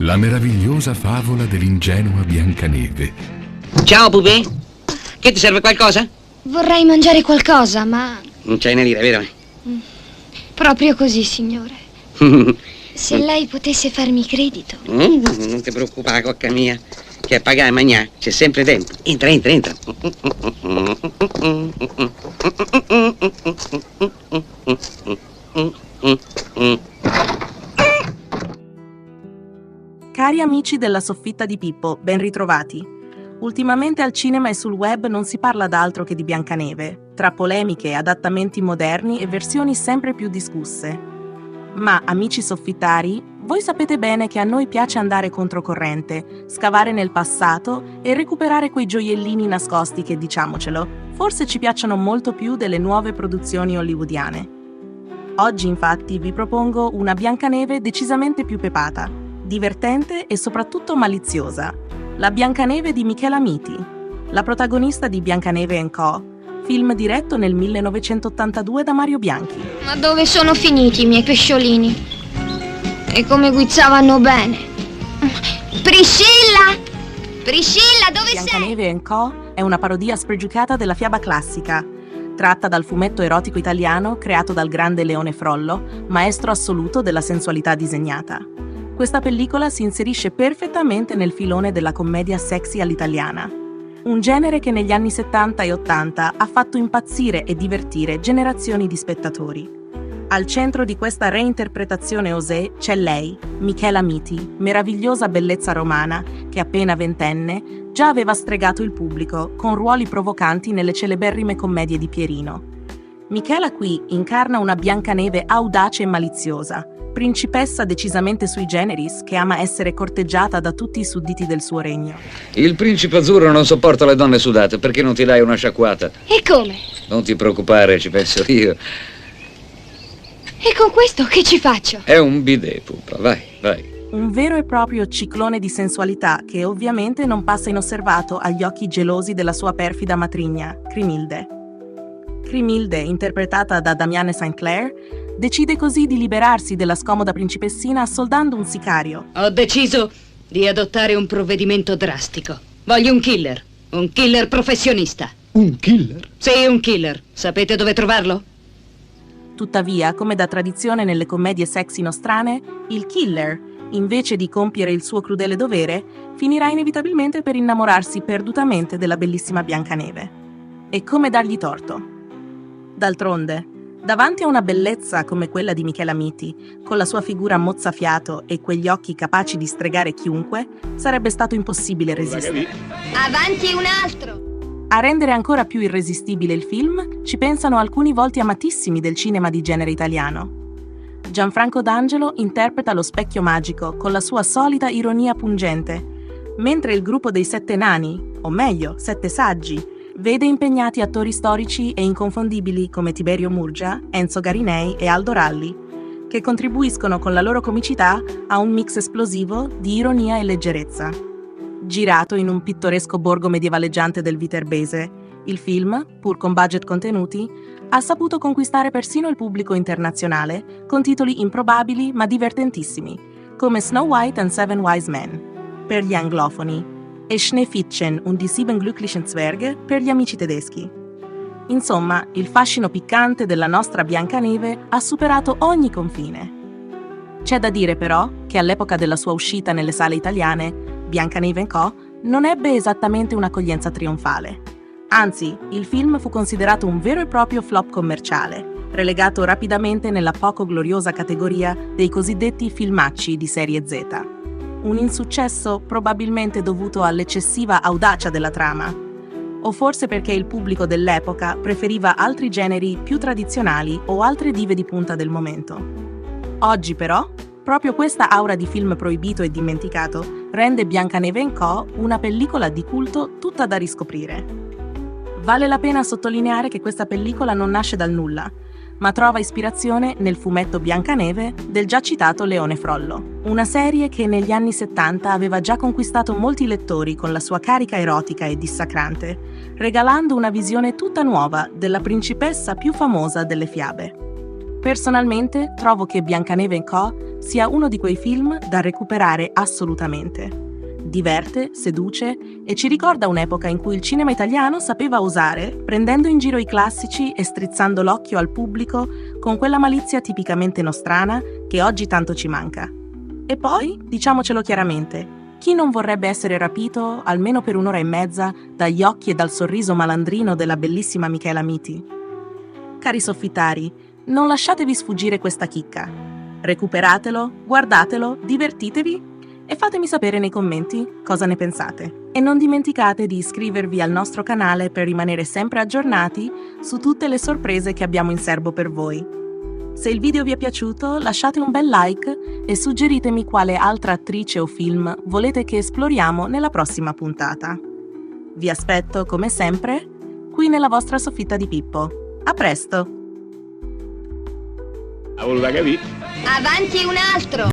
La meravigliosa favola dell'ingenua Biancaneve. Ciao, Pupè. Che ti serve qualcosa? Vorrei mangiare qualcosa, ma... Non c'hai né lira, vero? Proprio così, signore. Se lei potesse farmi credito. Non ti preoccupare, cocca mia, che a pagare e mangiare c'è sempre tempo. Entra, entra, entra. Cari amici della Soffitta di Pippo, ben ritrovati. Ultimamente al cinema e sul web non si parla d'altro che di Biancaneve, tra polemiche, adattamenti moderni e versioni sempre più discusse. Ma, amici soffittari, voi sapete bene che a noi piace andare controcorrente, scavare nel passato e recuperare quei gioiellini nascosti che, diciamocelo, forse ci piacciono molto più delle nuove produzioni hollywoodiane. Oggi, infatti, vi propongo una Biancaneve decisamente più pepata, divertente e soprattutto maliziosa. La Biancaneve di Michela Miti, la protagonista di Biancaneve & Co., film diretto nel 1982 da Mario Bianchi. Ma dove sono finiti i miei pesciolini? E come guizzavano bene. Priscilla! Priscilla, dove sei? Biancaneve & Co. è una parodia spregiudicata della fiaba classica, tratta dal fumetto erotico italiano creato dal grande Leone Frollo, maestro assoluto della sensualità disegnata. Questa pellicola si inserisce perfettamente nel filone della commedia sexy all'italiana, un genere che negli anni 70 e 80 ha fatto impazzire e divertire generazioni di spettatori. Al centro di questa reinterpretazione osé c'è lei, Michela Miti, meravigliosa bellezza romana che appena ventenne già aveva stregato il pubblico con ruoli provocanti nelle celeberrime commedie di Pierino. Michela qui incarna una Biancaneve audace e maliziosa, principessa decisamente sui generis che ama essere corteggiata da tutti i sudditi del suo regno. Il principe azzurro non sopporta le donne sudate, perché non ti dai una sciacquata? E come? Non ti preoccupare, ci penso io. E con questo che ci faccio? È un bidet, pupa, vai, vai. Un vero e proprio ciclone di sensualità che ovviamente non passa inosservato agli occhi gelosi della sua perfida matrigna, Crimilde. Crimilde, interpretata da Damiane St. Clair, decide così di liberarsi della scomoda principessina assoldando un sicario. Ho deciso di adottare un provvedimento drastico. Voglio un killer professionista. Un killer? Sì, un killer. Sapete dove trovarlo? Tuttavia, come da tradizione nelle commedie sexy nostrane, il killer, invece di compiere il suo crudele dovere, finirà inevitabilmente per innamorarsi perdutamente della bellissima Biancaneve. E come dargli torto? D'altronde, davanti a una bellezza come quella di Michela Miti, con la sua figura mozzafiato e quegli occhi capaci di stregare chiunque, sarebbe stato impossibile resistere. Avanti un altro! A rendere ancora più irresistibile il film ci pensano alcuni volti amatissimi del cinema di genere italiano. Gianfranco D'Angelo interpreta lo specchio magico con la sua solita ironia pungente, mentre il gruppo dei Sette Nani, o meglio, Sette Saggi, vede impegnati attori storici e inconfondibili come Tiberio Murgia, Enzo Garinei e Aldo Ralli, che contribuiscono con la loro comicità a un mix esplosivo di ironia e leggerezza. Girato in un pittoresco borgo medievaleggiante del Viterbese, il film, pur con budget contenuti, ha saputo conquistare persino il pubblico internazionale con titoli improbabili ma divertentissimi, come Snow White and Seven Wise Men, per gli anglofoni, e Schneewittchen und die sieben glücklichen Zwerge per gli amici tedeschi. Insomma, il fascino piccante della nostra Biancaneve ha superato ogni confine. C'è da dire però che all'epoca della sua uscita nelle sale italiane, Biancaneve & Co. non ebbe esattamente un'accoglienza trionfale. Anzi, il film fu considerato un vero e proprio flop commerciale, relegato rapidamente nella poco gloriosa categoria dei cosiddetti filmacci di serie Z. Un insuccesso probabilmente dovuto all'eccessiva audacia della trama, o forse perché il pubblico dell'epoca preferiva altri generi più tradizionali o altre dive di punta del momento. Oggi però, proprio questa aura di film proibito e dimenticato rende Biancaneve & Co. una pellicola di culto tutta da riscoprire. Vale la pena sottolineare che questa pellicola non nasce dal nulla, ma trova ispirazione nel fumetto Biancaneve del già citato Leone Frollo, una serie che negli anni 70 aveva già conquistato molti lettori con la sua carica erotica e dissacrante, regalando una visione tutta nuova della principessa più famosa delle fiabe. Personalmente trovo che Biancaneve Co. sia uno di quei film da recuperare assolutamente. Diverte, seduce e ci ricorda un'epoca in cui il cinema italiano sapeva osare, prendendo in giro i classici e strizzando l'occhio al pubblico con quella malizia tipicamente nostrana che oggi tanto ci manca. E poi, diciamocelo chiaramente, chi non vorrebbe essere rapito, almeno per un'ora e mezza, dagli occhi e dal sorriso malandrino della bellissima Michela Miti? Cari soffittari, non lasciatevi sfuggire questa chicca. Recuperatelo, guardatelo, divertitevi e fatemi sapere nei commenti cosa ne pensate. E non dimenticate di iscrivervi al nostro canale per rimanere sempre aggiornati su tutte le sorprese che abbiamo in serbo per voi. Se il video vi è piaciuto, lasciate un bel like e suggeritemi quale altra attrice o film volete che esploriamo nella prossima puntata. Vi aspetto, come sempre, qui nella vostra soffitta di Pippo. A presto! Avanti un altro!